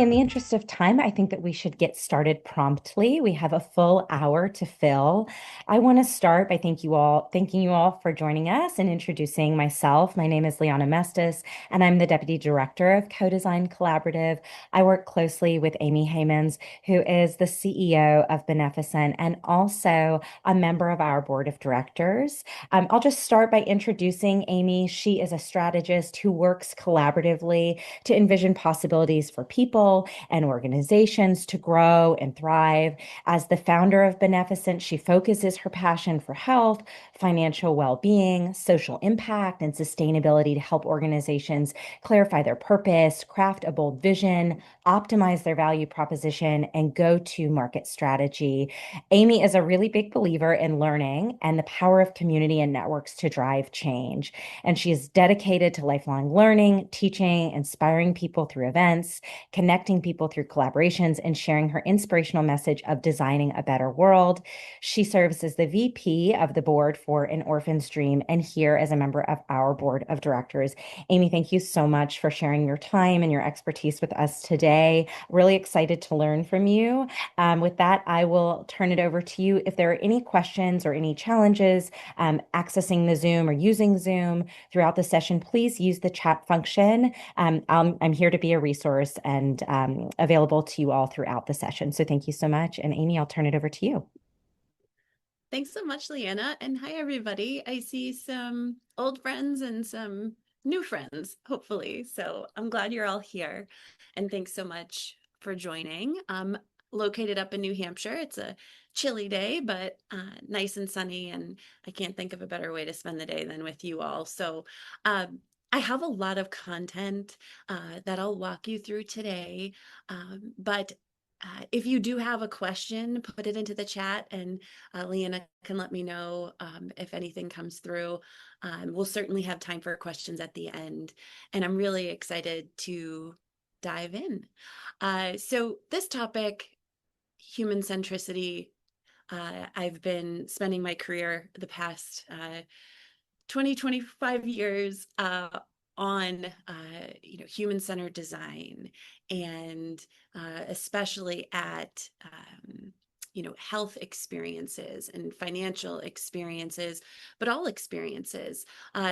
in the interest of time, I think that we should get started promptly. We have a full hour to fill. I want to start by thanking you all for joining us and introducing myself. My name is Liana Mestis, and I'm the Deputy Director of Co-Design Collaborative. I work closely with Amy Heymans, who is the CEO of Beneficent and also a member of our board of directors. I'll just start by introducing Amy. She is a strategist who works collaboratively to envision possibilities for people and organizations to grow and thrive. As the founder of Beneficent, she focuses her passion for health, financial well-being, social impact, and sustainability to help organizations clarify their purpose, craft a bold vision, optimize their value proposition, and go to market strategy. Amy is a really big believer in learning and the power of community and networks to drive change. And she is dedicated to lifelong learning, teaching, inspiring people through events, connecting people through collaborations, and sharing her inspirational message of designing a better world. She serves as the VP of the board for An Orphan's Dream and here as a member of our board of directors. Amy, thank you so much for sharing your time and your expertise with us today. Really excited to learn from you. With that, I will turn it over to you. If there are any questions or any challenges accessing the Zoom or using Zoom throughout the session, please use the chat function. I'm here to be a resource and available to you all throughout the session. So thank you so much. And Amy, I'll turn it over to you. Thanks so much, Leanna. And hi, everybody. I see some old friends and some new friends, hopefully. So I'm glad you're all here. And thanks so much for joining. I'm located up in New Hampshire. It's a chilly day, but nice and sunny. And I can't think of a better way to spend the day than with you all. So I have a lot of content that I'll walk you through today. But if you do have a question, put it into the chat and Leanna can let me know if anything comes through. We'll certainly have time for questions at the end. And I'm really excited to dive in. So this topic, human centricity, I've been spending my career the past 20, 25 years on human-centered design and especially at health experiences and financial experiences, but all experiences.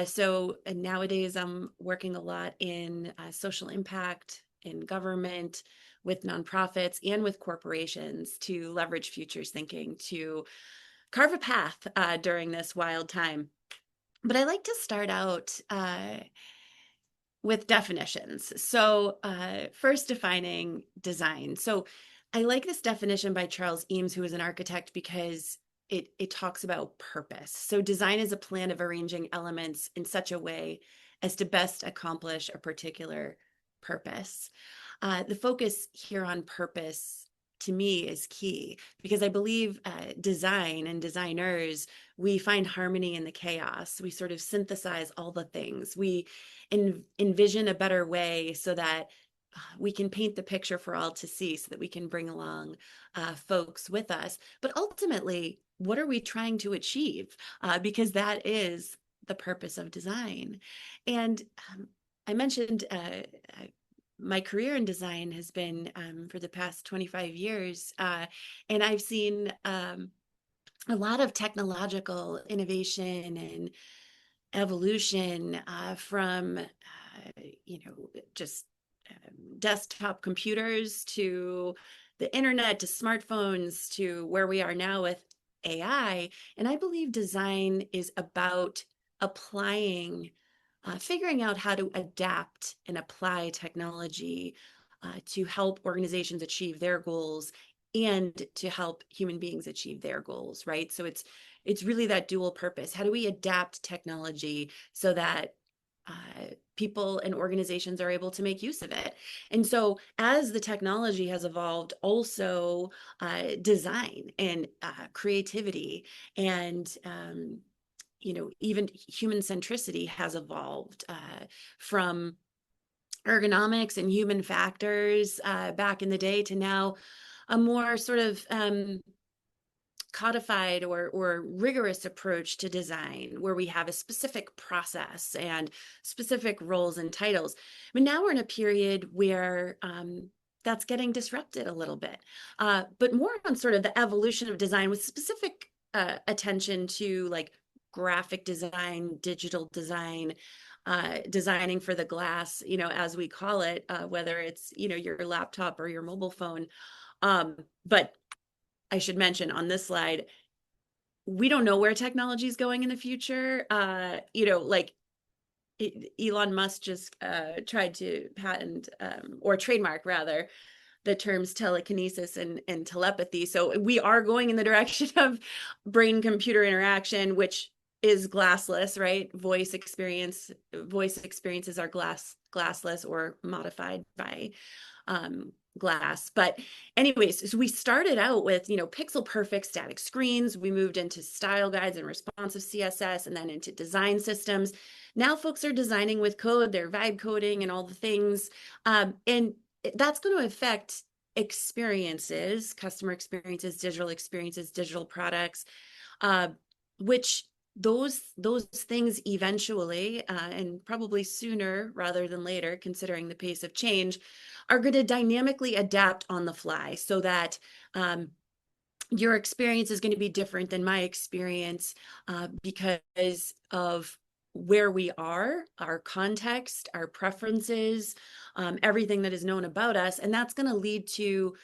So nowadays I'm working a lot in social impact, in government, with nonprofits and with corporations to leverage futures thinking to carve a path during this wild time. But I like to start out with definitions. So first defining design. So I like this definition by Charles Eames, who is an architect, because it talks about purpose. So design is a plan of arranging elements in such a way as to best accomplish a particular purpose. The focus here on purpose to me is key because I believe design and designers, we find harmony in the chaos. We sort of synthesize all the things. We envision a better way so that we can paint the picture for all to see so that we can bring along folks with us. But ultimately, what are we trying to achieve? Because that is the purpose of design. And I mentioned my career in design has been for the past 25 years, and I've seen a lot of technological innovation and evolution from, just desktop computers to the internet to smartphones to where we are now with AI. And I believe design is about applying figuring out how to adapt and apply technology to help organizations achieve their goals and to help human beings achieve their goals, right? So it's really that dual purpose. How do we adapt technology so that people and organizations are able to make use of it? And so as the technology has evolved, also design and creativity and even human centricity has evolved from ergonomics and human factors back in the day to now a more sort of codified or rigorous approach to design where we have a specific process and specific roles and titles. But now we're in a period where that's getting disrupted a little bit. But more on sort of the evolution of design with specific attention to like graphic design, digital design, designing for the glass, as we call it, whether it's, your laptop or your mobile phone. But I should mention on this slide, we don't know where technology is going in the future. Like Elon Musk just tried to patent or trademark rather the terms telekinesis and telepathy. So we are going in the direction of brain computer interaction, which is glassless, right? Voice experiences are glassless or modified by glass. But anyways, so we started out with, pixel perfect static screens. We moved into style guides and responsive CSS and then into design systems. Now folks are designing with code, they're vibe coding and all the things. And that's going to affect experiences, customer experiences, digital products, which those things eventually, and probably sooner rather than later, considering the pace of change, are going to dynamically adapt on the fly so that your experience is going to be different than my experience because of where we are, our context, our preferences, everything that is known about us. And that's going to lead to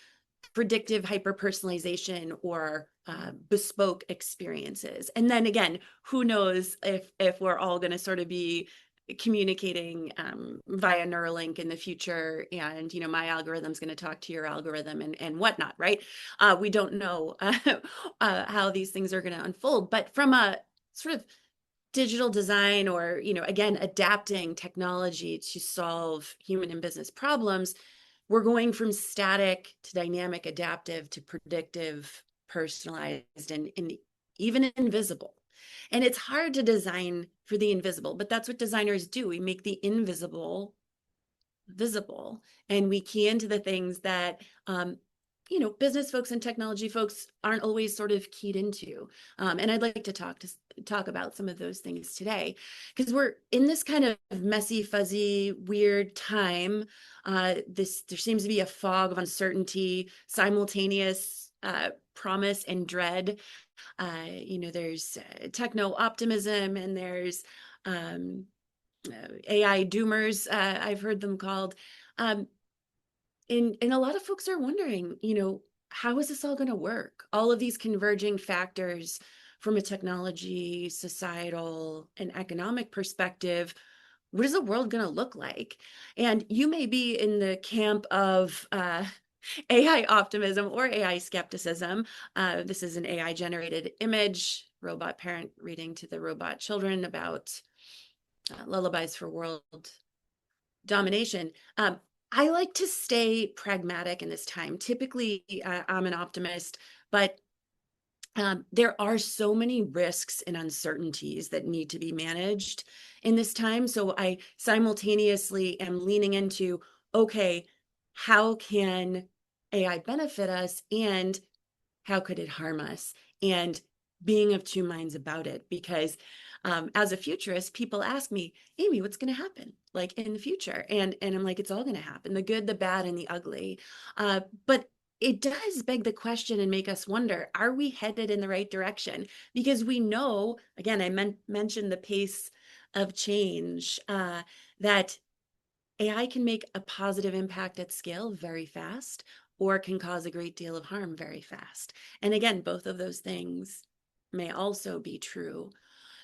predictive hyper-personalization or bespoke experiences. And then again, who knows if we're all going to sort of be communicating via Neuralink in the future, and my algorithm's going to talk to your algorithm and whatnot, right? We don't know how these things are going to unfold, but from a sort of digital design or again adapting technology to solve human and business problems, we're going from static to dynamic, adaptive to predictive, personalized, and even invisible. And it's hard to design for the invisible, but that's what designers do. We make the invisible visible, and we key into the things that business folks and technology folks aren't always sort of keyed into. And I'd like to talk about some of those things today, because we're in this kind of messy, fuzzy, weird time. There seems to be a fog of uncertainty, simultaneous promise and dread. There's techno optimism, and there's AI doomers, I've heard them called. And a lot of folks are wondering, how is this all going to work? All of these converging factors from a technology, societal, and economic perspective. What is the world going to look like? And you may be in the camp of AI optimism or AI skepticism. This is an AI generated image, robot parent reading to the robot children about lullabies for world domination. I like to stay pragmatic in this time. Typically, I'm an optimist, but there are so many risks and uncertainties that need to be managed in this time. So I simultaneously am leaning into, okay, how can AI benefit us and how could it harm us? And being of two minds about it, because as a futurist, people ask me, Amy, what's going to happen like in the future? And I'm like, it's all going to happen, the good, the bad, and the ugly. But it does beg the question and make us wonder, are we headed in the right direction? Because we know, again, I mentioned the pace of change, that AI can make a positive impact at scale very fast, or can cause a great deal of harm very fast. And again, both of those things may also be true.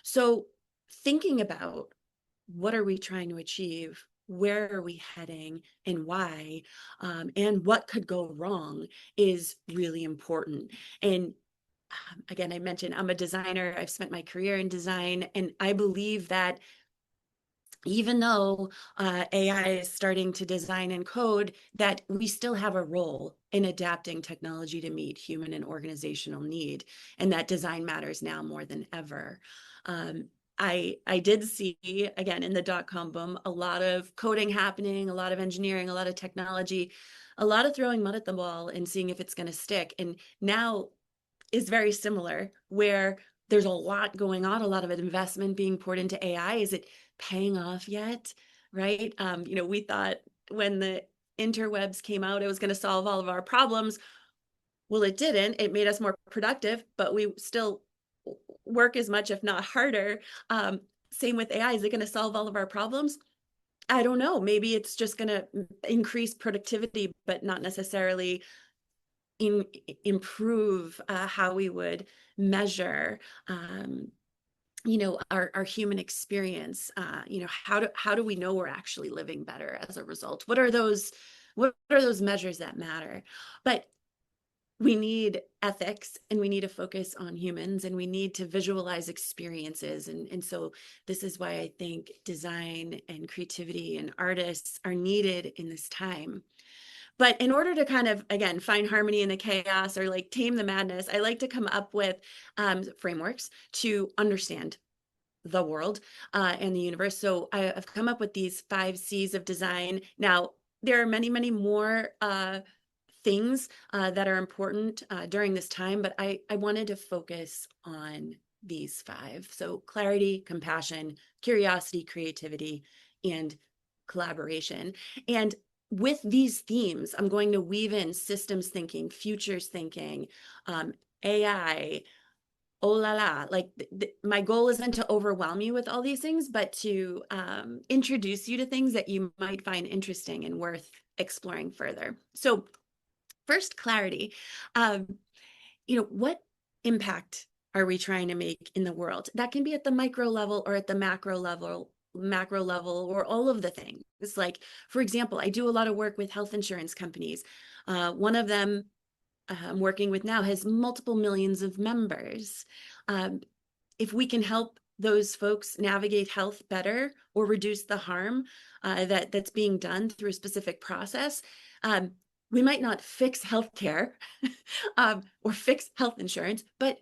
So thinking about what are we trying to achieve, where are we heading, and why, and what could go wrong is really important. And again, I mentioned I'm a designer. I've spent my career in design, and I believe that even though AI is starting to design and code, that we still have a role in adapting technology to meet human and organizational need, and that design matters now more than ever. I did see, again, in the dot-com boom, a lot of coding happening, a lot of engineering, a lot of technology, a lot of throwing mud at the wall and seeing if it's going to stick. And now is very similar, where there's a lot going on, a lot of investment being poured into AI. Is it paying off yet? Right? We thought when the interwebs came out, it was going to solve all of our problems. Well, it didn't. It made us more productive, but we still work as much, if not harder. Same with AI. Is it going to solve all of our problems? I don't know. Maybe it's just going to increase productivity, but not necessarily improve how we would measure our human experience. How do we know we're actually living better as a result? What are those measures that matter? But we need ethics, and we need to focus on humans, and we need to visualize experiences. And so this is why I think design and creativity and artists are needed in this time. But in order to kind of, again, find harmony in the chaos, or like tame the madness, I like to come up with frameworks to understand the world and the universe. So I've come up with these 5 C's of design. Now, there are many, many more things that are important during this time, but I wanted to focus on these 5. So clarity, compassion, curiosity, creativity, and collaboration. And with these themes, I'm going to weave in systems thinking, futures thinking, AI, oh la la. Like my goal isn't to overwhelm you with all these things, but to introduce you to things that you might find interesting and worth exploring further. So first, clarity. What impact are we trying to make in the world? That can be at the micro level or at the macro level, or all of the things. It's like, for example, I do a lot of work with health insurance companies. One of them I'm working with now has multiple millions of members. If we can help those folks navigate health better, or reduce the harm that's being done through a specific process, we might not fix healthcare or fix health insurance, but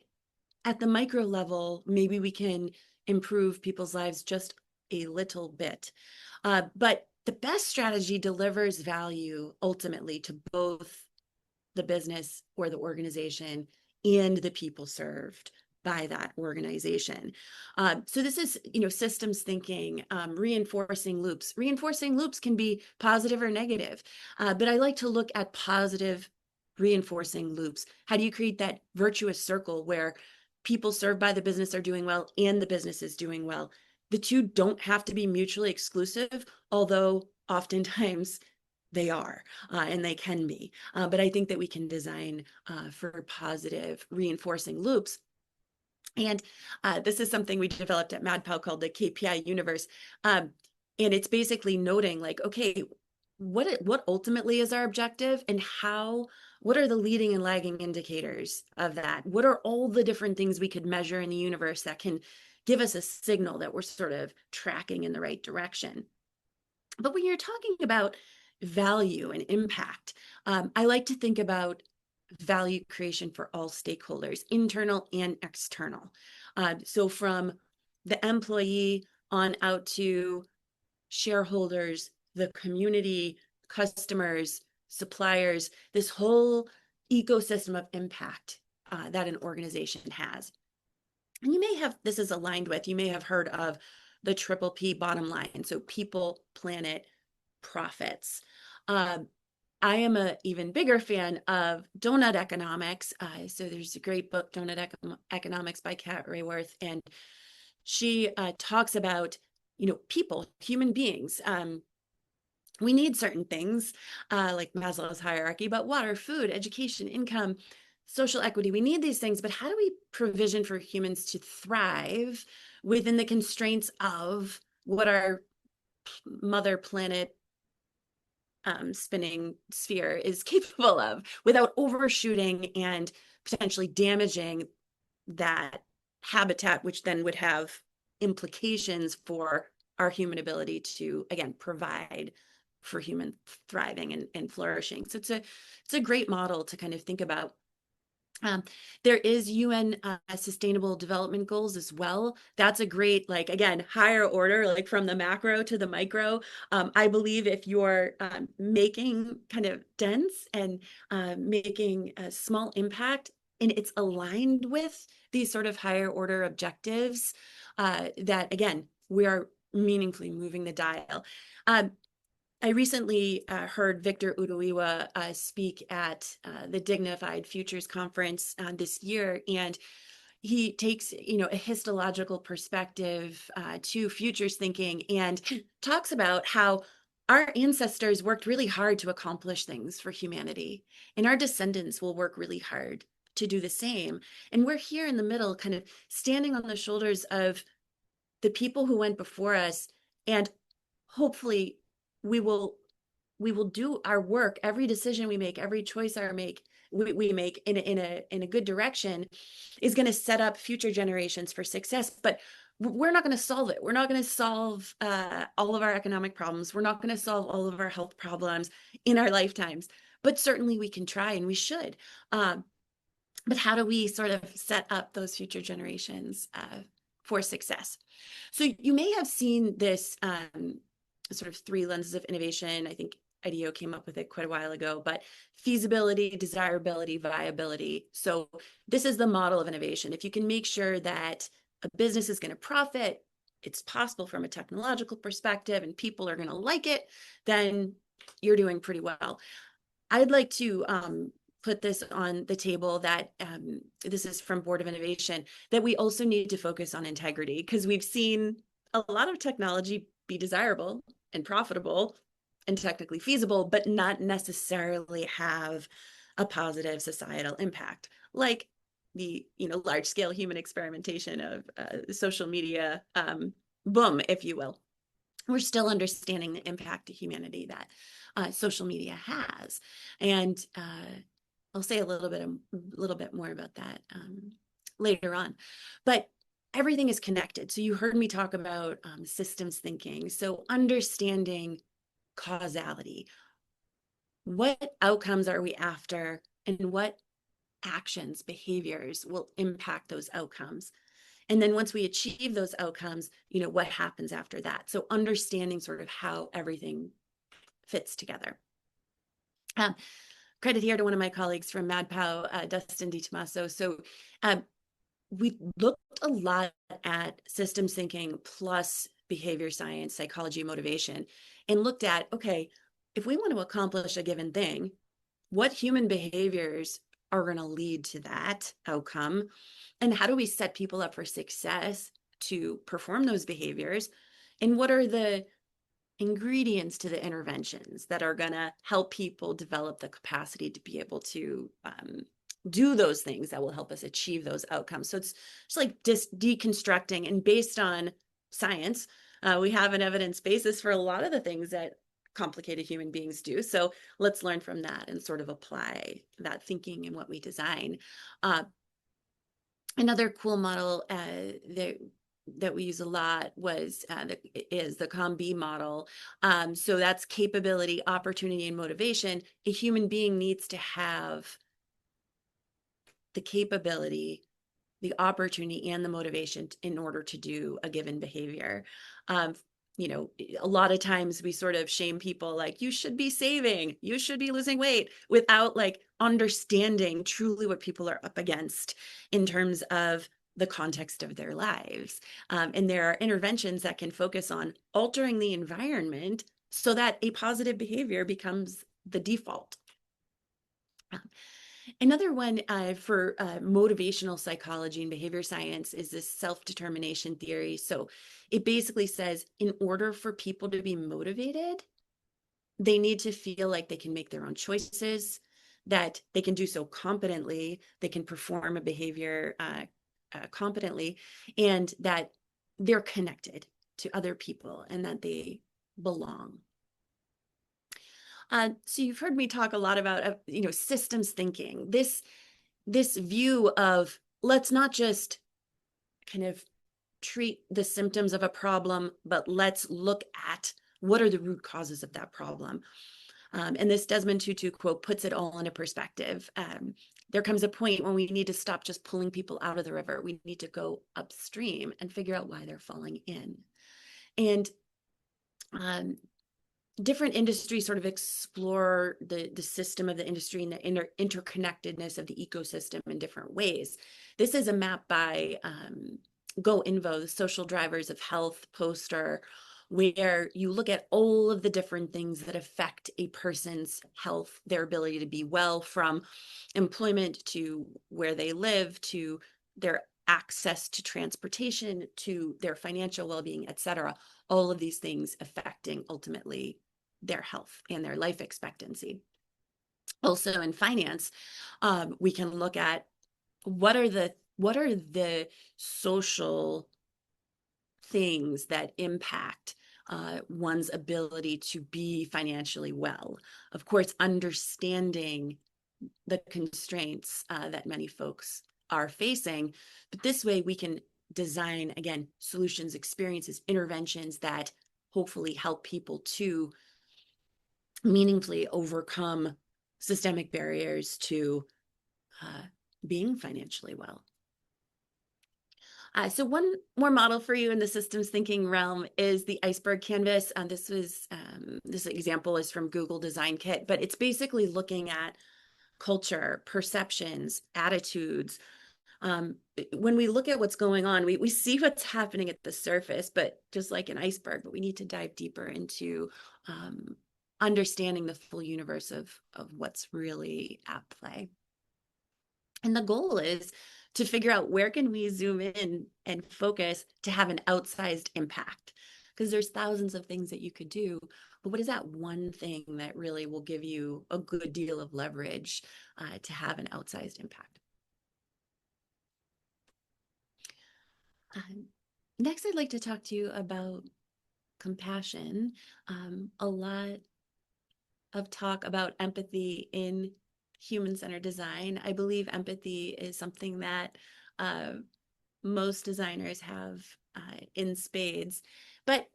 at the micro level, maybe we can improve people's lives just a little bit. But the best strategy delivers value ultimately to both the business or the organization and the people served by that organization. So this is, systems thinking, reinforcing loops. Reinforcing loops can be positive or negative, but I like to look at positive reinforcing loops. How do you create that virtuous circle where people served by the business are doing well and the business is doing well? The two don't have to be mutually exclusive, although oftentimes they are, and they can be. But I think that we can design for positive reinforcing loops. And this is something we developed at MadPow called the KPI universe. And it's basically noting like, okay, what ultimately is our objective, and what are the leading and lagging indicators of that? What are all the different things we could measure in the universe that can give us a signal that we're sort of tracking in the right direction? But when you're talking about value and impact, I like to think about value creation for all stakeholders, internal and external. So from the employee on out to shareholders, the community, customers, suppliers, this whole ecosystem of impact that an organization has. And this is aligned with, you may have heard of the triple P bottom line. So people, planet, profits. I am a even bigger fan of donut economics. So there's a great book, Donut Economics by Kat Rayworth, and she talks about, people, human beings. We need certain things like Maslow's hierarchy, but water, food, education, income, social equity. We need these things, but how do we provision for humans to thrive within the constraints of what our mother planet spinning sphere is capable of, without overshooting and potentially damaging that habitat, which then would have implications for our human ability to, again, provide for human thriving and flourishing. So it's a great model to kind of think about. There is UN Sustainable Development Goals as well. That's a great, like, again, higher order, like from the macro to the micro. I believe if you're making kind of dense and making a small impact, and it's aligned with these sort of higher order objectives, that, again, we are meaningfully moving the dial. I recently heard Victor Udoiwa speak at the Dignified Futures Conference this year, and he takes, a histological perspective to futures thinking and talks about how our ancestors worked really hard to accomplish things for humanity, and our descendants will work really hard to do the same. And we're here in the middle, kind of standing on the shoulders of the people who went before us, and hopefully we will we will do our work. Every decision we make, every choice we make in a good direction is going to set up future generations for success. But we're not going to solve it. We're not going to solve all of our economic problems. We're not going to solve all of our health problems in our lifetimes. But certainly we can try, and we should. But how do we sort of set up those future generations for success? So you may have seen this sort of three lenses of innovation. I think IDEO came up with it quite a while ago, but feasibility, desirability, viability. So this is the model of innovation. If you can make sure that a business is going to profit, it's possible from a technological perspective, and people are going to like it, then you're doing pretty well. I'd like to put this on the table that this is from Board of Innovation, that we also need to focus on integrity, because we've seen a lot of technology be desirable and profitable and technically feasible, but not necessarily have a positive societal impact, like the large scale human experimentation of social media boom, if you will. We're still understanding the impact to humanity that social media has, and I'll say a little bit more about that later on. But everything is connected. So you heard me talk about systems thinking. So understanding causality. What outcomes are we after, and what actions, behaviors will impact those outcomes? And then once we achieve those outcomes, what happens after that? So understanding sort of how everything fits together. Credit here to one of my colleagues from MadPow, Dustin DiTomaso. So we looked a lot at systems thinking plus behavior science, psychology, motivation, and looked at, okay, if we want to accomplish a given thing, what human behaviors are going to lead to that outcome? And how do we set people up for success to perform those behaviors? And what are the ingredients to the interventions that are going to help people develop the capacity to be able to do those things that will help us achieve those outcomes? So it's just like deconstructing, and based on science, we have an evidence basis for a lot of the things that complicated human beings do. So let's learn from that and sort of apply that thinking in what we design. Another cool model that we use a lot is the COM-B model. So that's capability, opportunity, and motivation. A human being needs to have the capability, the opportunity, and the motivation in order to do a given behavior. A lot of times we sort of shame people, like, you should be saving, you should be losing weight, without like understanding truly what people are up against in terms of the context of their lives. And there are interventions that can focus on altering the environment so that a positive behavior becomes the default. Another one for motivational psychology and behavior science is this self-determination theory. So it basically says, in order for people to be motivated, they need to feel like they can make their own choices, that they can do so competently, they can perform a behavior competently, and that they're connected to other people and that they belong. So you've heard me talk a lot about, systems thinking, this view of, let's not just kind of treat the symptoms of a problem, but let's look at what are the root causes of that problem. And this Desmond Tutu quote puts it all into perspective. There comes a point when we need to stop just pulling people out of the river. We need to go upstream and figure out why they're falling in. And different industries sort of explore the system of the industry and the interconnectedness of the ecosystem in different ways. This is a map by Go Invo, the Social Drivers of Health poster, where you look at all of the different things that affect a person's health, their ability to be well, from employment to where they live, to their access to transportation, to their financial well-being, et cetera. All of these things affecting ultimately their health and their life expectancy. Also in finance, we can look at what are the social things that impact one's ability to be financially well. Of course, understanding the constraints that many folks are facing, but this way we can design, again, solutions, experiences, interventions that hopefully help people to meaningfully overcome systemic barriers to uh, being financially well. So one more model for you in the systems thinking realm is the iceberg canvas. This example is from Google Design Kit, but it's basically looking at culture, perceptions, attitudes. When we look at what's going on, we see what's happening at the surface, but just like an iceberg, but we need to dive deeper into understanding the full universe of what's really at play. And the goal is to figure out where can we zoom in and focus to have an outsized impact. Because there's thousands of things that you could do, but what is that one thing that really will give you a good deal of leverage to have an outsized impact? Next, I'd like to talk to you about compassion. A lot of talk about empathy in human-centered design. I believe empathy is something that most designers have in spades. But,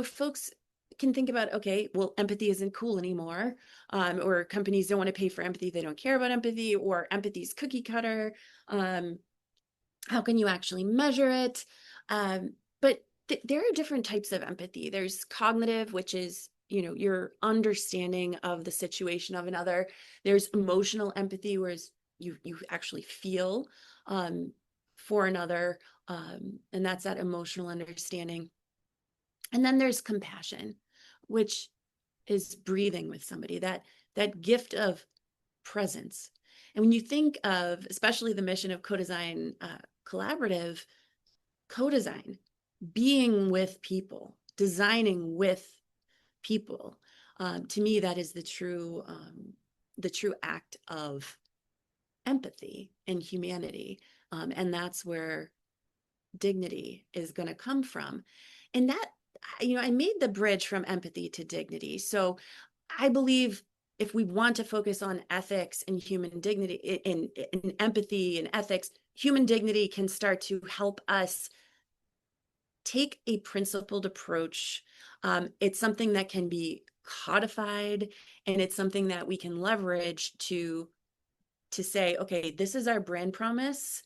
folks can think about, okay, well, empathy isn't cool anymore, or companies don't want to pay for empathy. They don't care about empathy, or empathy's cookie cutter. How can you actually measure it? But there are different types of empathy. There's cognitive, which is your understanding of the situation of another. There's emotional empathy, whereas you actually feel for another, and that's that emotional understanding. And then there's compassion, which is breathing with somebody, that gift of presence. And when you think of, especially the mission of co-design collaborative, co-design, being with people, designing with people, to me, that is the true act of empathy and humanity. And that's where dignity is going to come from. And that, I made the bridge from empathy to dignity. So I believe if we want to focus on ethics and human dignity, in empathy and ethics, human dignity can start to help us take a principled approach. It's something that can be codified, and it's something that we can leverage to say, okay, this is our brand promise.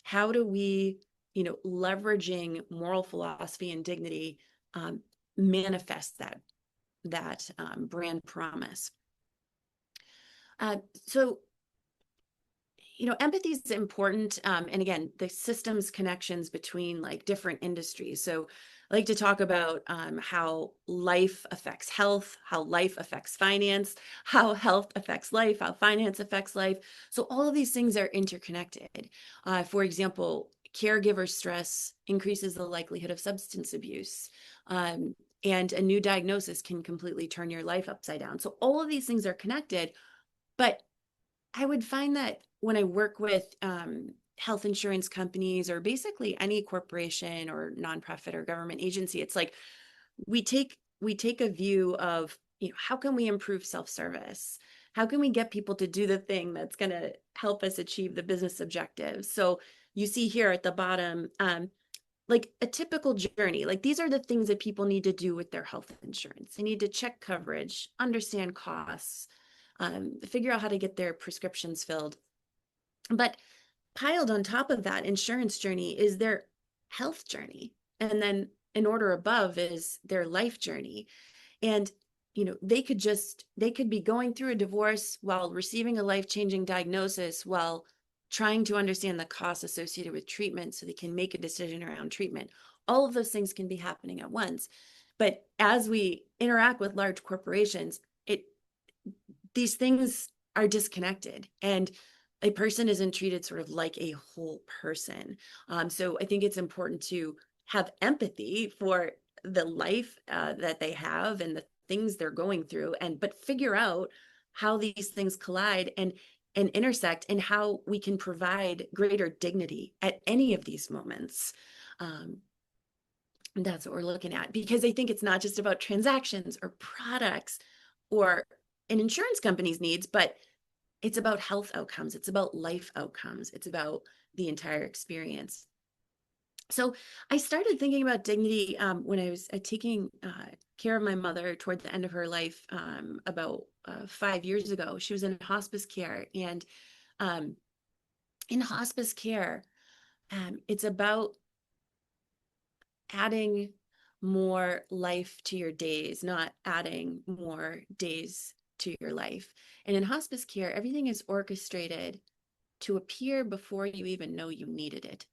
How do we, leveraging moral philosophy and dignity, manifest that brand promise? So empathy is important. And again, the systems connections between like different industries. So I like to talk about how life affects health, how life affects finance, how health affects life, how finance affects life. So all of these things are interconnected. For example, caregiver stress increases the likelihood of substance abuse. And a new diagnosis can completely turn your life upside down. So all of these things are connected. But I would find that when I work with health insurance companies, or basically any corporation or nonprofit or government agency, it's like we take a view of, how can we improve self-service? How can we get people to do the thing that's going to help us achieve the business objectives? So you see here at the bottom, like a typical journey, like these are the things that people need to do with their health insurance. They need to check coverage, understand costs, figure out how to get their prescriptions filled. But piled on top of that insurance journey is their health journey. And then in order above is their life journey. And, they could be going through a divorce while receiving a life-changing diagnosis, while trying to understand the costs associated with treatment so they can make a decision around treatment. All of those things can be happening at once. But as we interact with large corporations, it these things are disconnected, and a person isn't treated sort of like a whole person. So I think it's important to have empathy for the life that they have and the things they're going through, and but figure out how these things collide and intersect, and how we can provide greater dignity at any of these moments. Um, that's what we're looking at, because I think it's not just about transactions or products or an insurance company's needs, but it's about health outcomes. It's about life outcomes. It's about the entire experience. So I started thinking about dignity when I was taking care of my mother toward the end of her life about 5 years ago. She was in hospice care, and um, in hospice care, it's about adding more life to your days, not adding more days to your life. And in hospice care, everything is orchestrated to appear before you even know you needed it.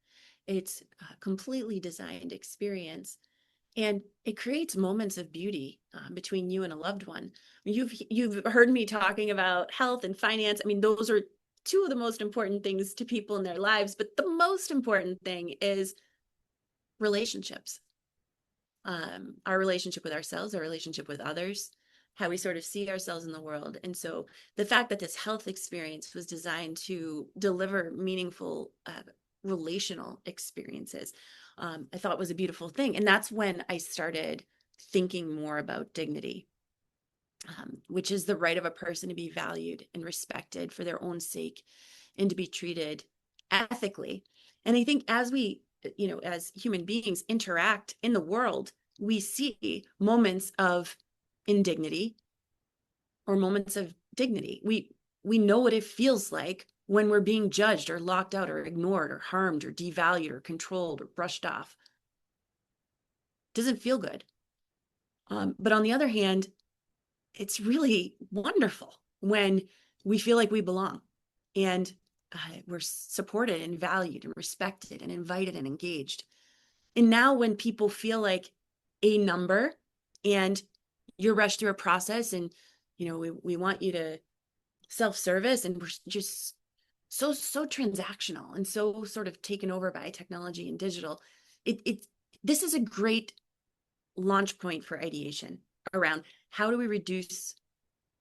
It's a completely designed experience, and it creates moments of beauty between you and a loved one. You've heard me talking about health and finance. I mean, those are two of the most important things to people in their lives, but the most important thing is relationships. Our relationship with ourselves, our relationship with others, how we sort of see ourselves in the world. And so the fact that this health experience was designed to deliver meaningful relational experiences, I thought was a beautiful thing. And that's when I started thinking more about dignity, which is the right of a person to be valued and respected for their own sake and to be treated ethically. And I think as we, as human beings interact in the world, we see moments of indignity or moments of dignity. We know what it feels like when we're being judged or locked out or ignored or harmed or devalued or controlled or brushed off. It doesn't feel good. But on the other hand, it's really wonderful when we feel like we belong, and we're supported and valued and respected and invited and engaged. And now when people feel like a number and you're rushed through a process, and we want you to self-service, and we're just so transactional and so sort of taken over by technology and digital, it this is a great launch point for ideation around how do we reduce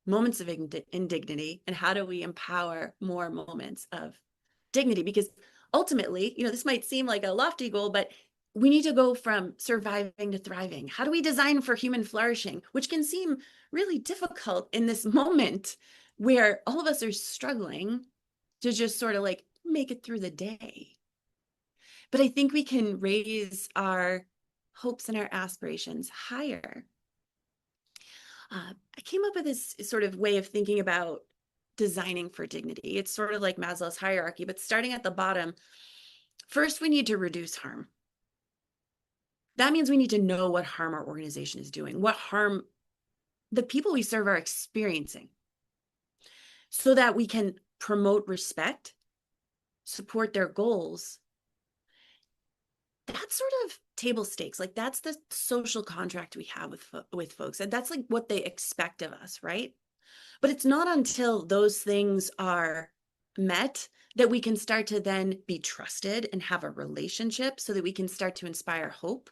moments of indignity, and how do we empower more moments of dignity? Because ultimately, this might seem like a lofty goal, but we need to go from surviving to thriving. How do we design for human flourishing, which can seem really difficult in this moment where all of us are struggling to just sort of like make it through the day? But I think we can raise our hopes and our aspirations higher. I came up with this sort of way of thinking about designing for dignity. It's sort of like Maslow's hierarchy, but starting at the bottom, first we need to reduce harm. That means we need to know what harm our organization is doing, what harm the people we serve are experiencing, so that we can promote respect, support their goals. That's sort of table stakes. Like, that's the social contract we have with folks, and that's like what they expect of us, right? But it's not until those things are met that we can start to then be trusted and have a relationship, so that we can start to inspire hope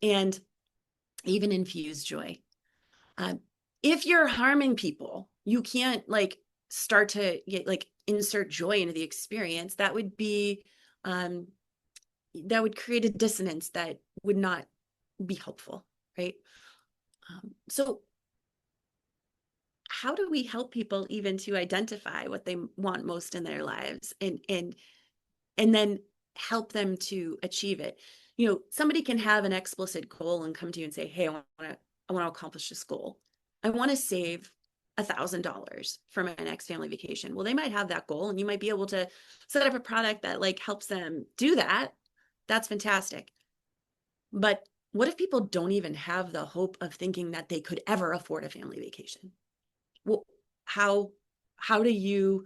and even infuse joy. Um, if you're harming people, you can't like start to get like insert joy into the experience. That would be that would create a dissonance that would not be helpful, right? So how do we help people even to identify what they want most in their lives, and then help them to achieve it? Somebody can have an explicit goal and come to you and say, hey, I want to accomplish this goal. I want to save $1,000 for my next family vacation. Well, they might have that goal, and you might be able to set up a product that like helps them do that. That's fantastic. But what if people don't even have the hope of thinking that they could ever afford a family vacation? Well, how do you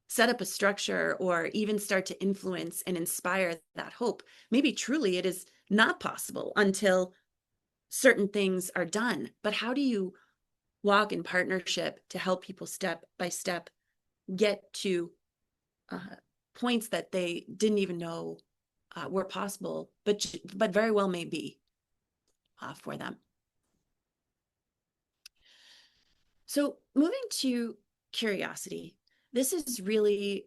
set up a structure or even start to influence and inspire that hope? Maybe truly it is not possible until certain things are done, but how do you walk in partnership to help people step by step get to uh, points that they didn't even know were possible, but very well may be for them. So moving to curiosity, this is really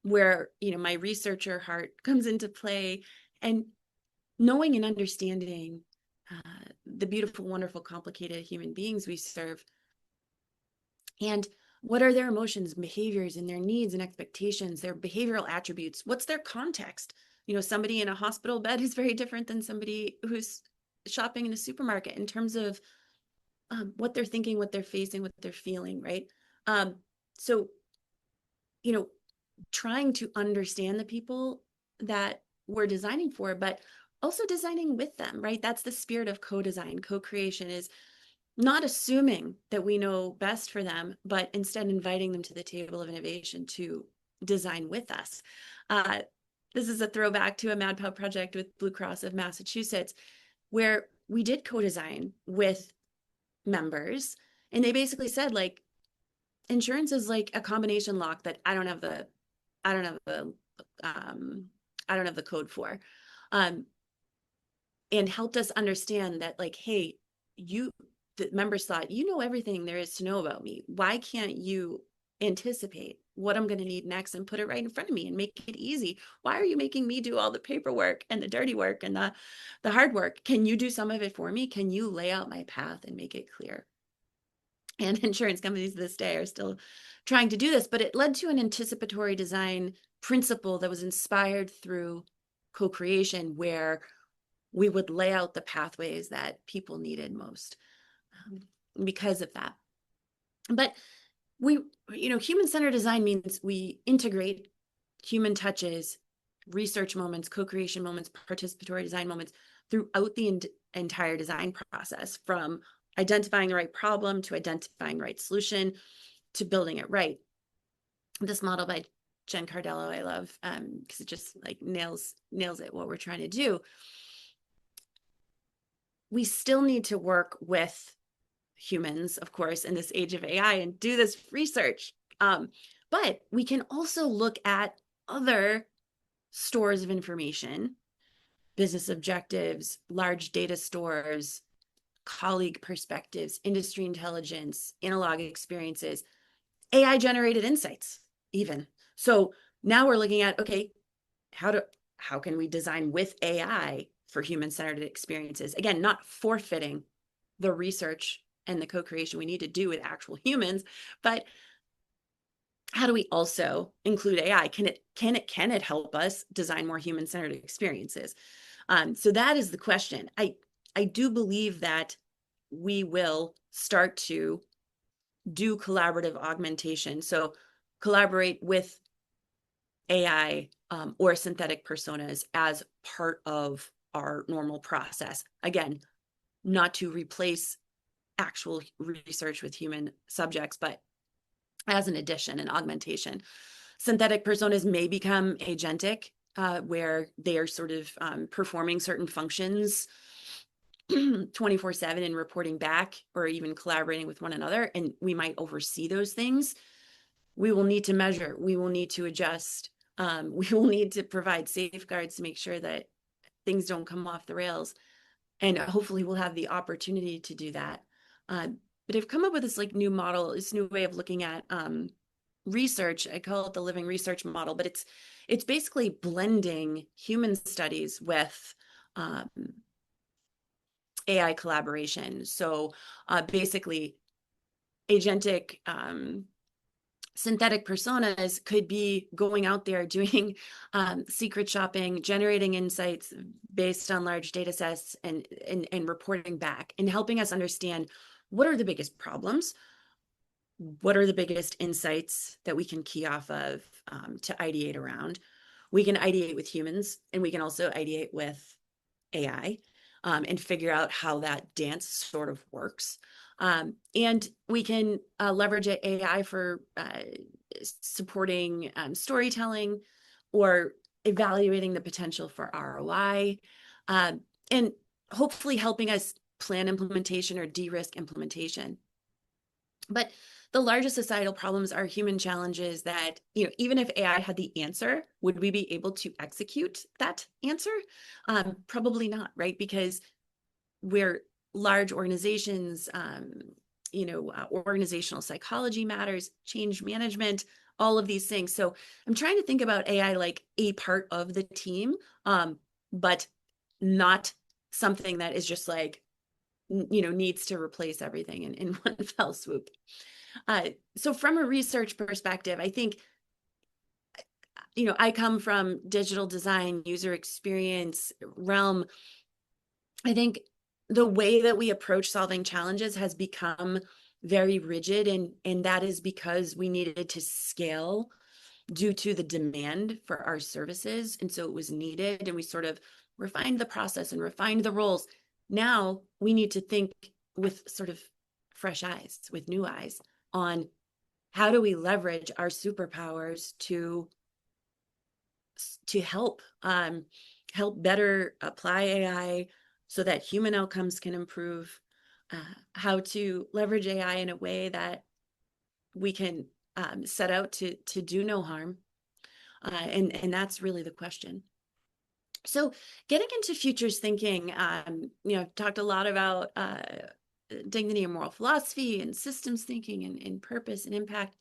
where my researcher heart comes into play, and knowing and understanding the beautiful, wonderful, complicated human beings we serve, and what are their emotions, behaviors, and their needs and expectations, their behavioral attributes. What's their context? Somebody in a hospital bed is very different than somebody who's shopping in a supermarket in terms of what they're thinking, what they're facing, what they're feeling, right? So, trying to understand the people that we're designing for, but also designing with them, right? That's the spirit of co-design. Co-creation is not assuming that we know best for them, but instead inviting them to the table of innovation to design with us. Uh, this is a throwback to a MadPub project with Blue Cross of Massachusetts, where we did co-design with members, and they basically said, like, insurance is like a combination lock that I don't have the I don't have the code for, um, and helped us understand that, like, hey, the members thought, you know everything there is to know about me. Why can't you anticipate what I'm going to need next and put it right in front of me and make it easy? Why are you making me do all the paperwork and the dirty work and the hard work? Can you do some of it for me? Can you lay out my path and make it clear? And insurance companies to this day are still trying to do this, but it led to an anticipatory design principle that was inspired through co-creation, where we would lay out the pathways that people needed most because of that. But human-centered design means we integrate human touches, research moments, co-creation moments, participatory design moments throughout the entire design process, from identifying the right problem to identifying the right solution to building it right. This model by Jen Cardello I love, because it just like nails it what we're trying to do. We still need to work with humans, of course, in this age of AI and do this research. But we can also look at other stores of information, business objectives, large data stores, colleague perspectives, industry intelligence, analog experiences, AI generated insights, even. So now we're looking at, okay, how can we design with AI for human-centered experiences? Again, not forfeiting the research and the co-creation we need to do with actual humans, but how do we also include AI? Can it help us design more human-centered experiences? So that is the question. I do believe that we will start to do collaborative augmentation. So collaborate with AI or synthetic personas as part of our normal process. Again, not to replace actual research with human subjects, but as an addition and augmentation. Synthetic personas may become agentic, where they are sort of performing certain functions 24/7 and reporting back, or even collaborating with one another, and we might oversee those things. We will need to measure, we will need to adjust, we will need to provide safeguards to make sure that things don't come off the rails, and hopefully we'll have the opportunity to do that. But I've come up with this like new model, this new way of looking at research. I call it the living research model, but it's basically blending human studies with AI collaboration. So basically, agentic synthetic personas could be going out there doing secret shopping, generating insights based on large data sets, and reporting back and helping us understand what are the biggest problems, what are the biggest insights that we can key off of to ideate around. We can ideate with humans, and we can also ideate with AI and figure out how that dance sort of works. And we can leverage AI for supporting storytelling or evaluating the potential for ROI. And hopefully helping us plan implementation or de-risk implementation. But the largest societal problems are human challenges that, even if AI had the answer, would we be able to execute that answer? Probably not, right? Because we're large organizations, organizational psychology matters, change management, all of these things. So I'm trying to think about AI like a part of the team, but not something that is just like, needs to replace everything in one fell swoop. So from a research perspective, I think, I come from digital design, user experience realm. I think the way that we approach solving challenges has become very rigid, and that is because we needed to scale due to the demand for our services. And so it was needed, and we sort of refined the process and refined the roles. Now we need to think with sort of fresh eyes, with new eyes, on how do we leverage our superpowers to help help better apply AI so that human outcomes can improve, how to leverage AI in a way that we can set out to do no harm. And that's really the question. So getting into futures thinking, I've talked a lot about dignity and moral philosophy and systems thinking and purpose and impact.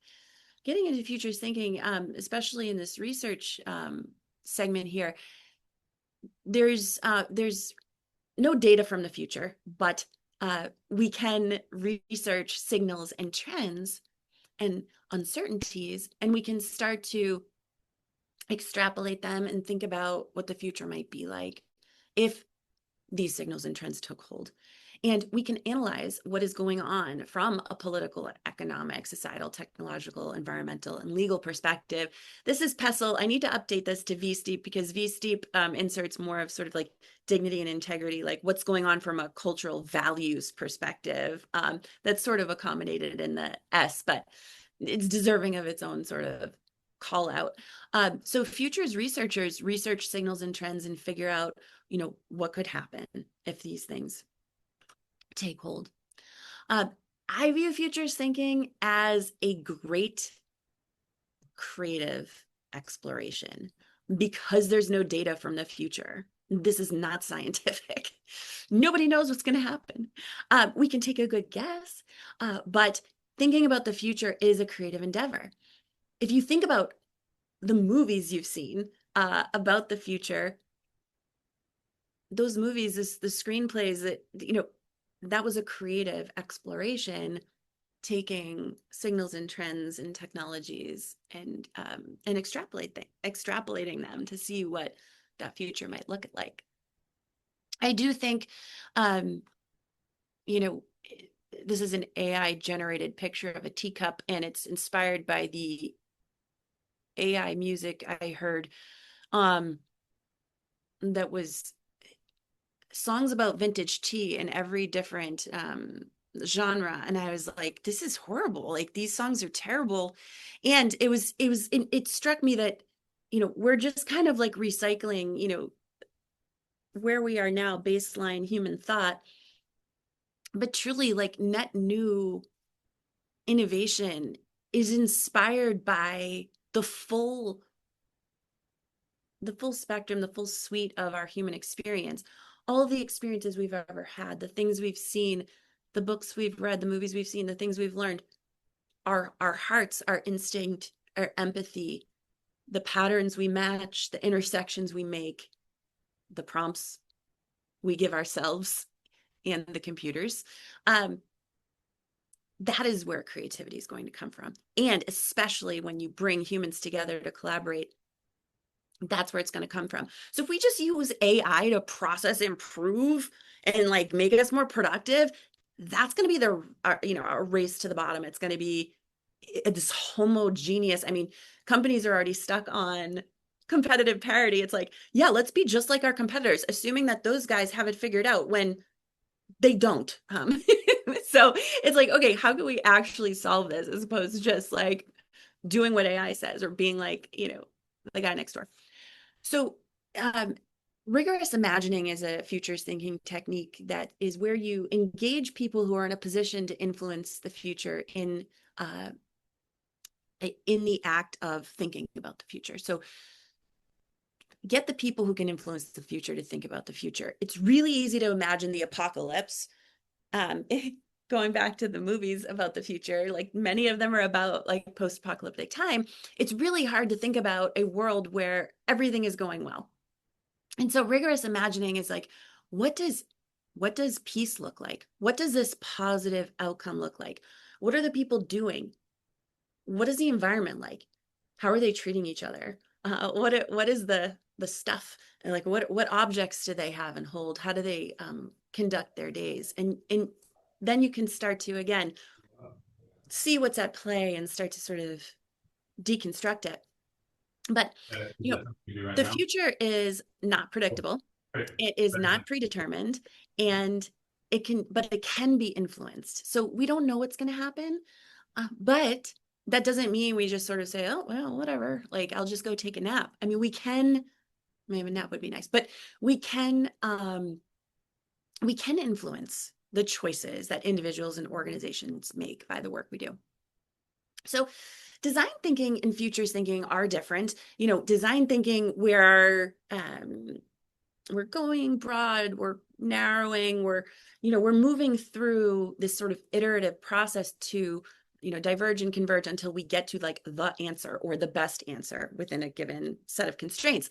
Getting into futures thinking, especially in this research segment here, there's no data from the future, but we can research signals and trends and uncertainties, and we can start to extrapolate them and think about what the future might be like if these signals and trends took hold. And we can analyze what is going on from a political, economic, societal, technological, environmental, and legal perspective. This is PESTLE. I need to update this to VSteep because VSteep inserts more of sort of like dignity and integrity, like what's going on from a cultural values perspective. That's sort of accommodated in the S, but it's deserving of its own sort of call out. So futures researchers research signals and trends and figure out, what could happen if these things take hold. I view futures thinking as a great creative exploration because there's no data from the future. This is not scientific. Nobody knows what's going to happen. We can take a good guess, but thinking about the future is a creative endeavor. If you think about the movies you've seen about the future, those movies, the screenplays that was a creative exploration, taking signals and trends and technologies and extrapolating them to see what that future might look like. I do think, this is an AI generated picture of a teacup, and it's inspired by the AI music I heard that was songs about vintage tea in every different genre. And I was like, this is horrible. Like, these songs are terrible. And it struck me that, we're just kind of like recycling, where we are now, baseline human thought, but truly like net new innovation is inspired by the full spectrum, the full suite of our human experience, all of the experiences we've ever had, the things we've seen, the books we've read, the movies we've seen, the things we've learned, our hearts, our instinct, our empathy, the patterns we match, the intersections we make, the prompts we give ourselves and the computers. That is where creativity is going to come from. And especially when you bring humans together to collaborate, that's where it's going to come from. So if we just use AI to process, improve, and like make us more productive, that's going to be a race to the bottom. It's going to be this homogeneous. I mean, companies are already stuck on competitive parity. It's like, yeah, let's be just like our competitors, assuming that those guys have it figured out when they don't. So it's like, okay, how can we actually solve this as opposed to just like doing what AI says or being like, the guy next door. So Rigorous imagining is a futures thinking technique that is where you engage people who are in a position to influence the future uh, in the act of thinking about the future. So get the people who can influence the future to think about the future. It's really easy to imagine the apocalypse. Um, going back to the movies about the future, like many of them are about like post-apocalyptic time. It's really hard to think about a world where everything is going well. And so rigorous imagining is like, what does what does peace look like? What does this positive outcome look like? What are the people doing? What is the environment like? How are they treating each other? What is the stuff? And like what objects do they have and hold? How do they conduct their days? And then you can start to again see what's at play and start to sort of deconstruct it. But Is you know, that something you do right the now? future is not predictable. Right. It is not predetermined, and but it can be influenced. So we don't know what's going to happen, but that doesn't mean we just sort of say, oh, well, whatever, like I'll just go take a nap. I mean, we can, maybe a nap would be nice, but we can, we can influence the choices that individuals and organizations make by the work we do. So design thinking and futures thinking are different. Design thinking, we're going broad, we're narrowing, we're moving through this sort of iterative process to diverge and converge until we get to like the answer or the best answer within a given set of constraints.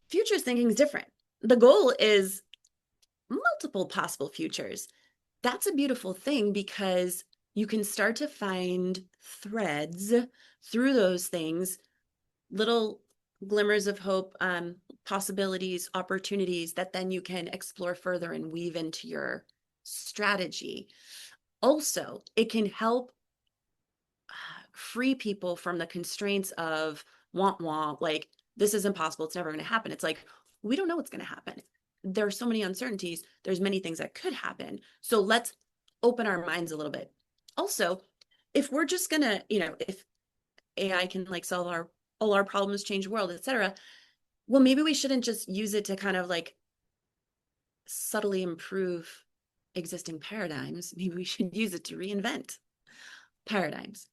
Futures thinking is different. The goal is multiple possible futures. That's a beautiful thing because you can start to find threads through those things, little glimmers of hope, possibilities, opportunities that then you can explore further and weave into your strategy. Also, it can help free people from the constraints of want, like this is impossible, it's never going to happen. It's like, we don't know what's going to happen. There are so many uncertainties. There's many things that could happen. So let's open our minds a little bit. Also, if we're just going to, if AI can like solve all our problems, change the world, etc. Well, maybe we shouldn't just use it to kind of like subtly improve existing paradigms. Maybe we should use it to reinvent paradigms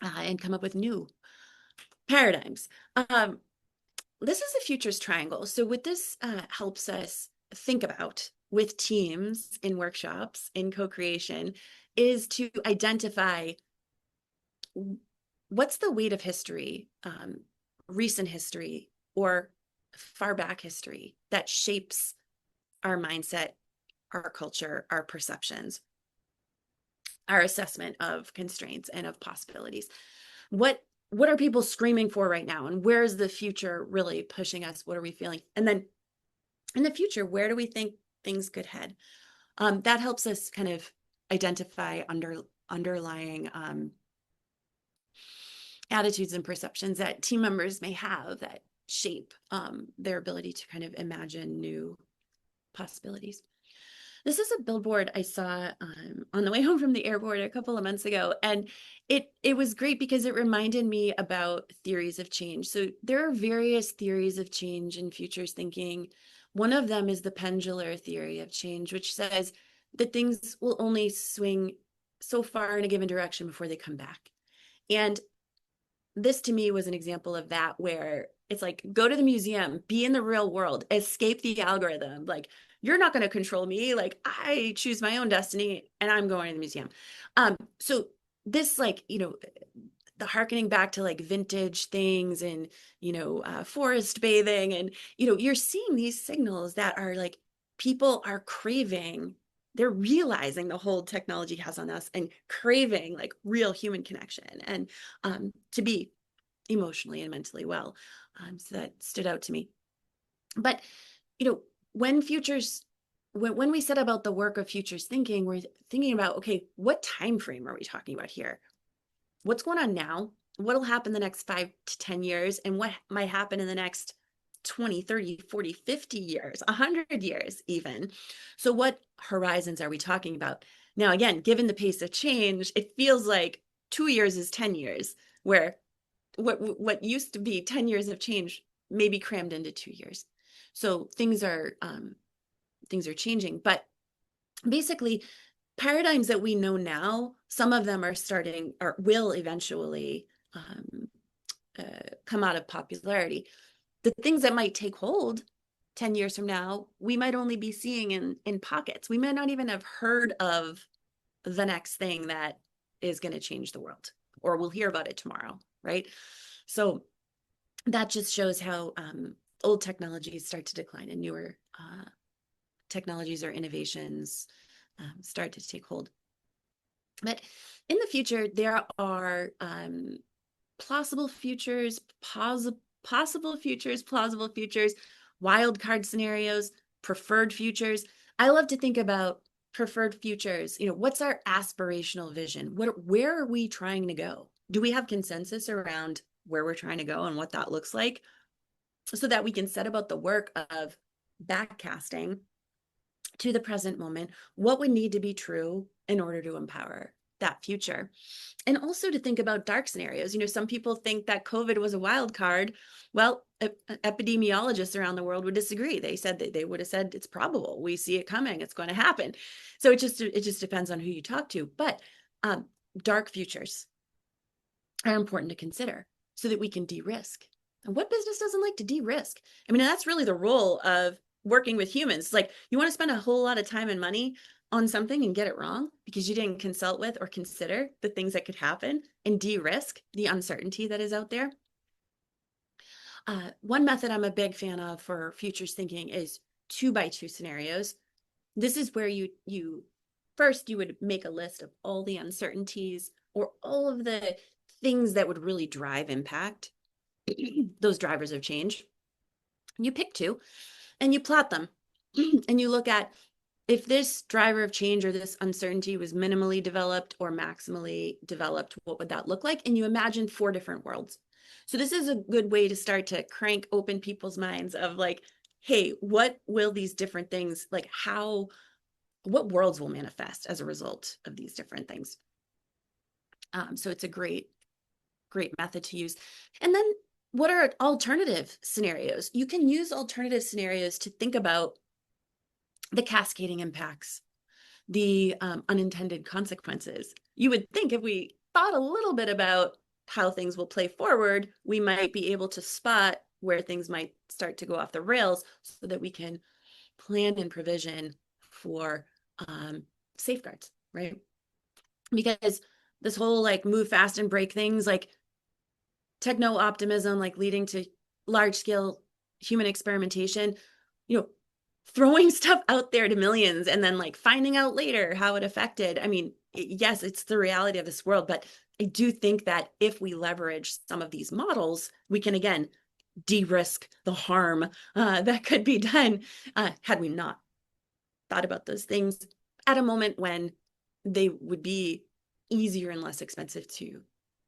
and come up with new paradigms. This is a futures triangle. So what this helps us think about with teams in workshops, in co-creation, is to identify what's the weight of history, recent history, or far back history that shapes our mindset, our culture, our perceptions, our assessment of constraints and of possibilities. What are people screaming for right now? And where is the future really pushing us? What are we feeling? And then in the future, where do we think things could head? That helps us kind of identify underlying attitudes and perceptions that team members may have that shape their ability to kind of imagine new possibilities. This is a billboard I saw on the way home from the airport a couple of months ago, and it was great because it reminded me about theories of change. So there are various theories of change in futures thinking. One of them is the pendular theory of change, which says that things will only swing so far in a given direction before they come back. And this to me was an example of that, where it's like, go to the museum, be in the real world, escape the algorithm. Like, you're not going to control me. Like, I choose my own destiny and I'm going to the museum. So this, like, the harkening back to like vintage things and, forest bathing. And, you're seeing these signals that are like, people are craving, they're realizing the hold technology has on us and craving like real human connection and to be emotionally and mentally well. So that stood out to me. But, when when we set about the work of futures thinking, we're thinking about, okay, what time frame are we talking about here? What's going on now? What'll happen the next 5 to 10 years? And what might happen in the next 20, 30, 40, 50 years, 100 years even? So what horizons are we talking about? Now, again, given the pace of change, it feels like 2 years is 10 years, where what used to be 10 years of change may be crammed into 2 years. So things are changing, but basically paradigms that we know now, some of them are starting or will eventually come out of popularity. The things that might take hold 10 years from now, we might only be seeing in pockets. We might not even have heard of the next thing that is going to change the world, or we'll hear about it tomorrow, right? So that just shows how old technologies start to decline and newer technologies or innovations start to take hold. But in the future, there are plausible futures, possible futures, plausible futures, wild card scenarios, preferred futures. I love to think about preferred futures. What's our aspirational vision? Where are we trying to go? Do we have consensus around where we're trying to go and what that looks like, so that we can set about the work of backcasting to the present moment what would need to be true in order to empower that future? And also to think about dark scenarios. Some people think that COVID was a wild card. Well, epidemiologists around the world would disagree. They said that they would have said it's probable. We see it coming. It's going to happen. So it just depends on who you talk to. But dark futures are important to consider so that we can de-risk. And what business doesn't like to de-risk? I mean, that's really the role of working with humans. Like, you want to spend a whole lot of time and money on something and get it wrong because you didn't consult with or consider the things that could happen and de-risk the uncertainty that is out there. One method I'm a big fan of for futures thinking is 2x2 scenarios. This is where you first you would make a list of all the uncertainties or all of the things that would really drive impact, those drivers of change. You pick two and you plot them and you look at if this driver of change or this uncertainty was minimally developed or maximally developed, what would that look like? And you imagine 4 different worlds. So this is a good way to start to crank open people's minds of like, hey, what will these different things, like what worlds will manifest as a result of these different things? So it's a great method to use. And then what are alternative scenarios? You can use alternative scenarios to think about the cascading impacts, the unintended consequences. You would think if we thought a little bit about how things will play forward, we might be able to spot where things might start to go off the rails so that we can plan and provision for safeguards, right? Because this whole like move fast and break things, like techno optimism, like leading to large scale human experimentation, throwing stuff out there to millions and then like finding out later how it affected. I mean, yes, it's the reality of this world, but I do think that if we leverage some of these models, we can again de-risk the harm that could be done had we not thought about those things at a moment when they would be easier and less expensive to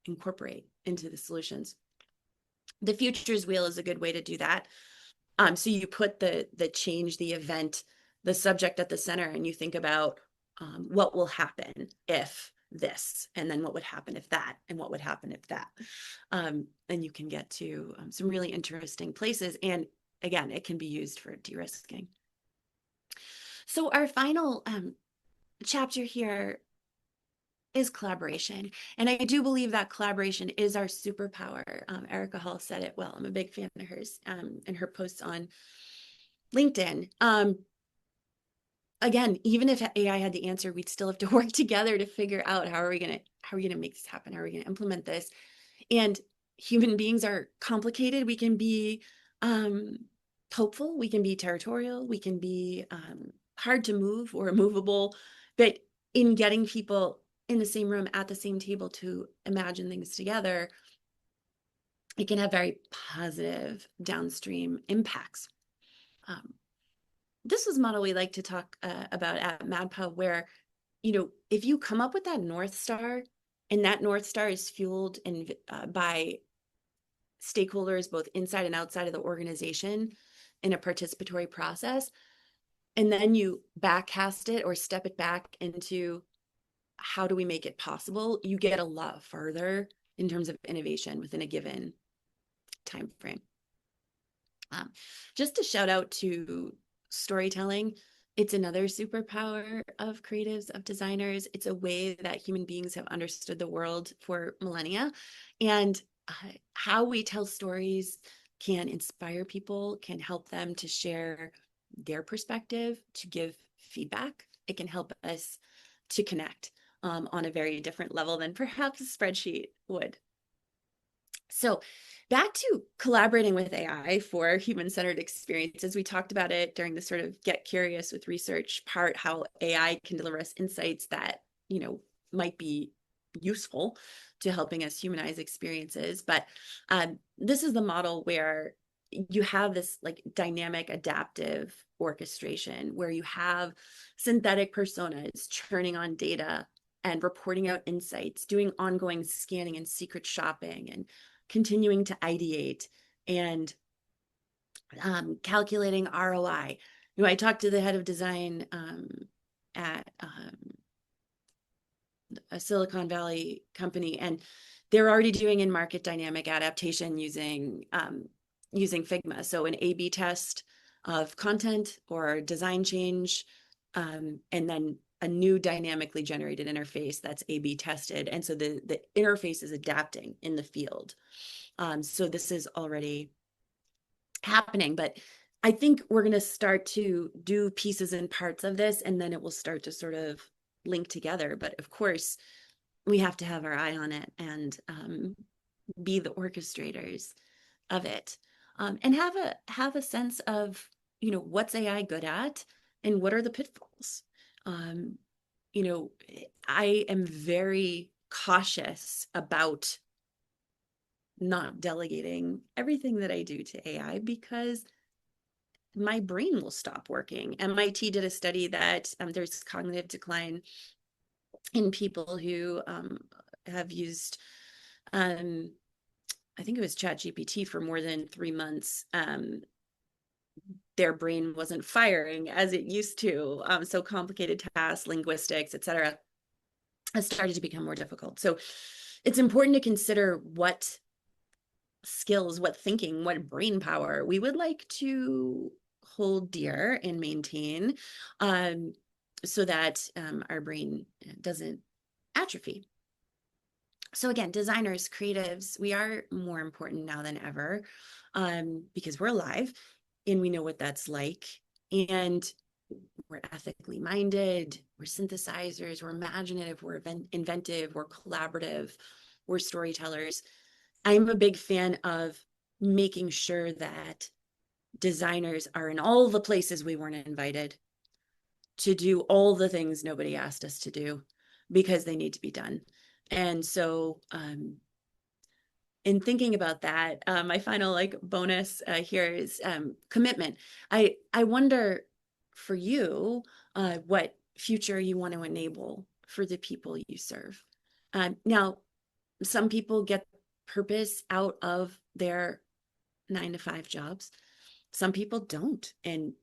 incorporate into the solutions. The futures wheel is a good way to do that. So you put the change, the event, the subject at the center, and you think about what will happen if this, and then what would happen if that, and what would happen if that. And you can get to some really interesting places. And again, it can be used for de-risking. So our final chapter here is collaboration. And I do believe that collaboration is our superpower. Erica Hall said it well. I'm a big fan of hers and her posts on LinkedIn. Again, even if AI had the answer, we'd still have to work together to figure out how are we gonna make this happen? How are we gonna implement this? And human beings are complicated. We can be hopeful, we can be territorial, we can be hard to move or immovable, but in getting people in the same room at the same table to imagine things together, it can have very positive downstream impacts. This is a model we like to talk about at MadPub, where, if you come up with that North Star, and that North Star is fueled by stakeholders both inside and outside of the organization in a participatory process, and then you backcast it or step it back into how do we make it possible, you get a lot further in terms of innovation within a given time frame. Um, just a shout out to storytelling. It's another superpower of creatives, of designers. It's a way that human beings have understood the world for millennia. And how we tell stories can inspire people, can help them to share their perspective, to give feedback. It can help us to connect on a very different level than perhaps a spreadsheet would. So back to collaborating with AI for human-centered experiences. We talked about it during the sort of get curious with research part, how AI can deliver us insights that, might be useful to helping us humanize experiences. But this is the model where you have this like dynamic adaptive orchestration where you have synthetic personas churning on data and reporting out insights, doing ongoing scanning and secret shopping, and continuing to ideate and calculating ROI. I talked to the head of design at a Silicon Valley company, and they're already doing in-market dynamic adaptation using Figma. So an A/B test of content or design change, and then a new dynamically generated interface that's A/B tested. And so the interface is adapting in the field. So this is already happening, but I think we're going to start to do pieces and parts of this, and then it will start to sort of link together. But of course, we have to have our eye on it and be the orchestrators of it, and have a sense of what's AI good at and what are the pitfalls. Um, I am very cautious about not delegating everything that I do to AI because my brain will stop working. MIT did a study that there's cognitive decline in people who have used, I think it was ChatGPT for more than 3 months. Their brain wasn't firing as it used to. So complicated tasks, linguistics, etc., has started to become more difficult. So it's important to consider what skills, what thinking, what brain power we would like to hold dear and maintain, so that our brain doesn't atrophy. So again, designers, creatives, we are more important now than ever, because we're alive and we know what that's like. And we're ethically minded, we're synthesizers, we're imaginative, we're inventive, we're collaborative, we're storytellers. I'm a big fan of making sure that designers are in all the places we weren't invited, to do all the things nobody asked us to do because they need to be done. And so in thinking about that, my final like bonus here is commitment. I wonder for you what future you want to enable for the people you serve. Now, some people get purpose out of their 9 to 5 jobs. Some people don't, and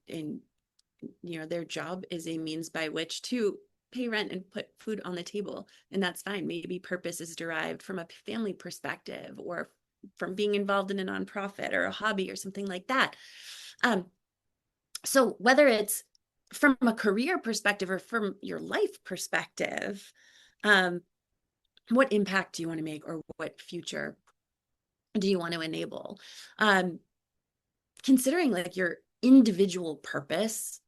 their job is a means by which to pay rent and put food on the table, and that's fine. Maybe purpose is derived from a family perspective or from being involved in a nonprofit or a hobby or something like that. So whether it's from a career perspective or from your life perspective, what impact do you want to make, or what future do you want to enable? Considering like your individual purpose,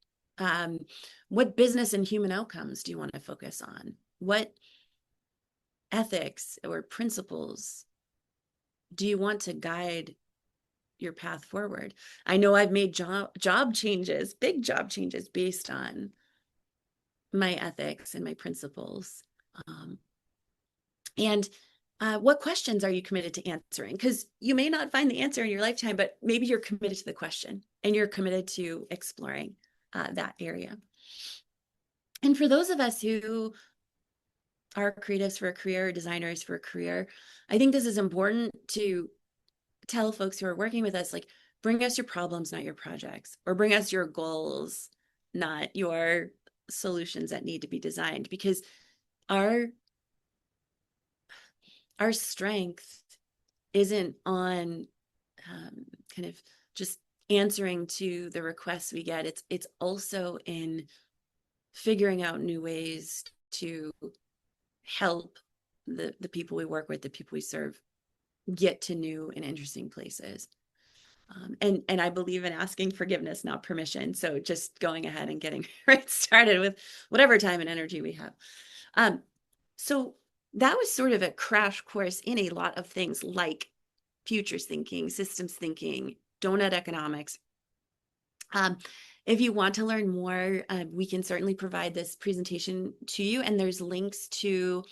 what business and human outcomes do you want to focus on? What ethics or principles do you want to guide your path forward? I know I've made job changes, big job changes based on my ethics and my principles. And what questions are you committed to answering? Because you may not find the answer in your lifetime, but maybe you're committed to the question and you're committed to exploring that area. And for those of us who are creatives for a career, designers for a career, I think this is important to tell folks who are working with us, like, bring us your problems, not your projects, or bring us your goals, not your solutions that need to be designed, because our strength isn't on kind of just answering to the requests we get. It's also in figuring out new ways to help the people we work with, the people we serve, get to new and interesting places. And I believe in asking forgiveness, not permission. So just going ahead and getting right started with whatever time and energy we have. Um, so that was sort of a crash course in a lot of things like futures thinking, systems thinking, donut economics. Um, if you want to learn more, we can certainly provide this presentation to you. And there's links to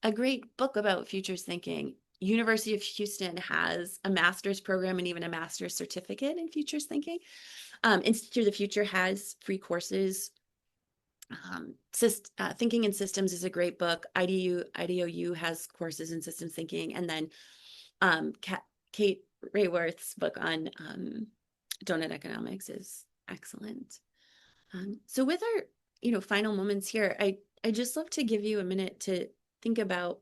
a great book about futures thinking. University of Houston has a master's program and even a master's certificate in futures thinking. Institute of the Future has free courses. Thinking in Systems is a great book. IDOU has courses in systems thinking. And then Kate Rayworth's book on donut economics is excellent. So with our final moments here, I just love to give you a minute to think about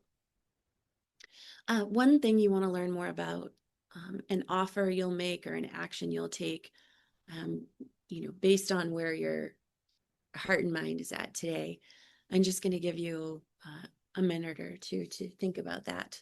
one thing you want to learn more about, an offer you'll make or an action you'll take, um, based on where your heart and mind is at today. I'm just going to give you a minute or two to think about that.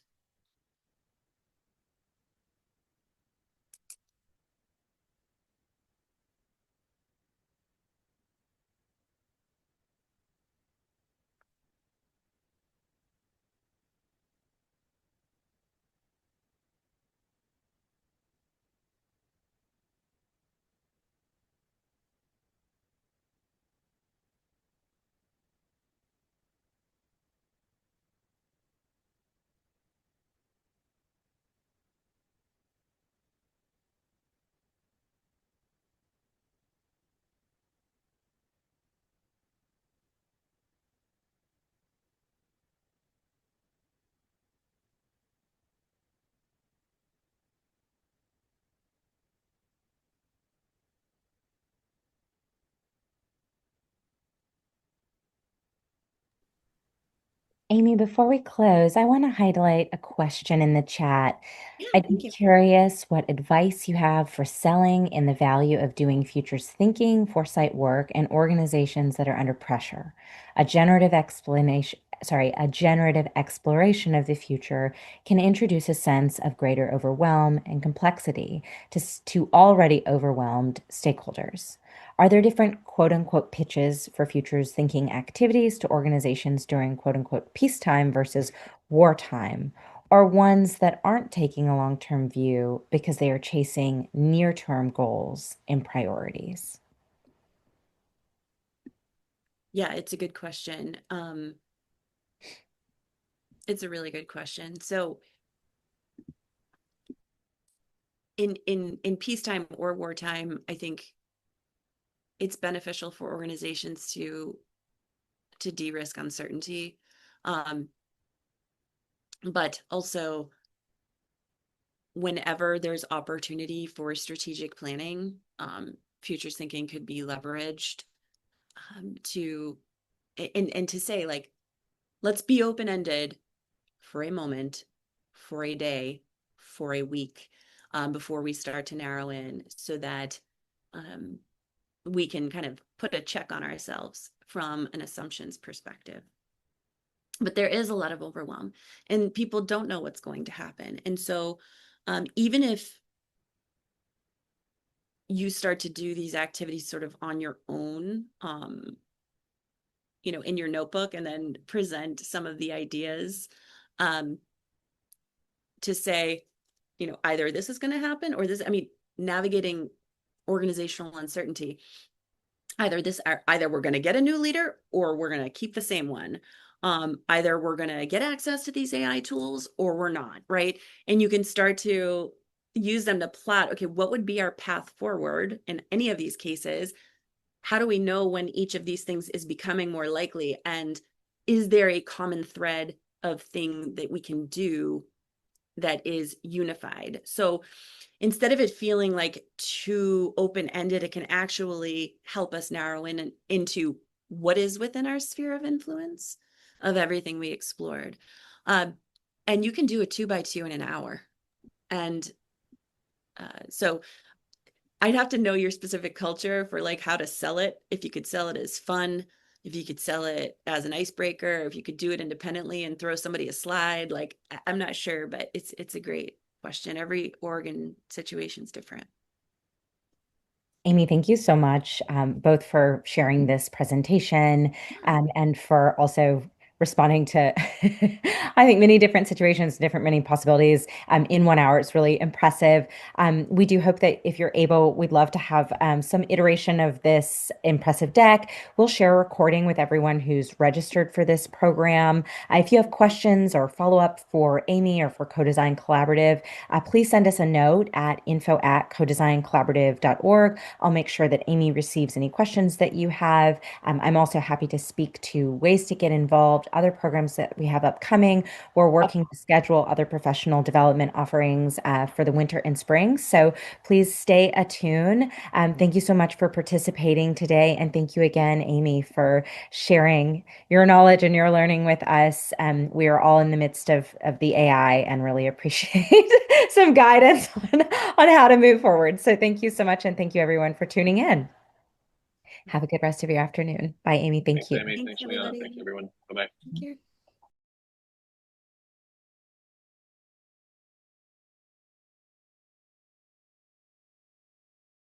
Amy, before we close, I want to highlight a question in the chat. Yeah, I'd be thank you. curious what advice you have for selling and the value of doing futures thinking, foresight work, and organizations that are under pressure. A generative exploration of the future can introduce a sense of greater overwhelm and complexity to already overwhelmed stakeholders. Are there different quote unquote pitches for futures thinking activities to organizations during quote unquote peacetime versus wartime, or ones that aren't taking a long term view because they are chasing near term goals and priorities? Yeah, it's a good question. It's a really good question. So in peacetime or wartime, I think it's beneficial for organizations to de-risk uncertainty, um, but also whenever there's opportunity for strategic planning, futures thinking could be leveraged to and to say, like, let's be open-ended for a moment, for a day, for a week, before we start to narrow in, so that um, we can kind of put a check on ourselves from an assumptions perspective. But there is a lot of overwhelm and people don't know what's going to happen. And so even if you start to do these activities sort of on your own, in your notebook, and then present some of the ideas, um, to say, either this is going to happen or this, I mean, navigating organizational uncertainty, either we're going to get a new leader or we're going to keep the same one. Either we're going to get access to these AI tools or we're not, right? And you can start to use them to plot, okay, what would be our path forward in any of these cases? How do we know when each of these things is becoming more likely? And is there a common thread of thing that we can do that is unified? So instead of it feeling like too open-ended, it can actually help us narrow into what is within our sphere of influence of everything we explored. And you can do a 2x2 in an hour. And so I'd have to know your specific culture for like how to sell it. If you could sell it as fun, if you could sell it as an icebreaker, if you could do it independently and throw somebody a slide, like I'm not sure, but it's a great question. Every organ situation is different. Amy, thank you so much, both for sharing this presentation and for also responding to, I think, many different situations, different many possibilities in 1 hour. It's really impressive. We do hope that if you're able, we'd love to have some iteration of this impressive deck. We'll share a recording with everyone who's registered for this program. If you have questions or follow-up for Amy or for Co-Design Collaborative, please send us a note at info@codesigncollaborative.org. I'll make sure that Amy receives any questions that you have. I'm also happy to speak to ways to get involved, other programs that we have upcoming. We're working to schedule other professional development offerings for the winter and spring. So please stay attuned. Thank you so much for participating today. And thank you again, Amy, for sharing your knowledge and your learning with us. We are all in the midst of the AI and really appreciate some guidance on how to move forward. So thank you so much. And thank you, everyone, for tuning in. Have a good rest of your afternoon. Bye, Amy. Thank Thanks, you. Amy. Thanks, Thanks, Leanna. Thanks, everybody. everyone. Bye bye. Take care.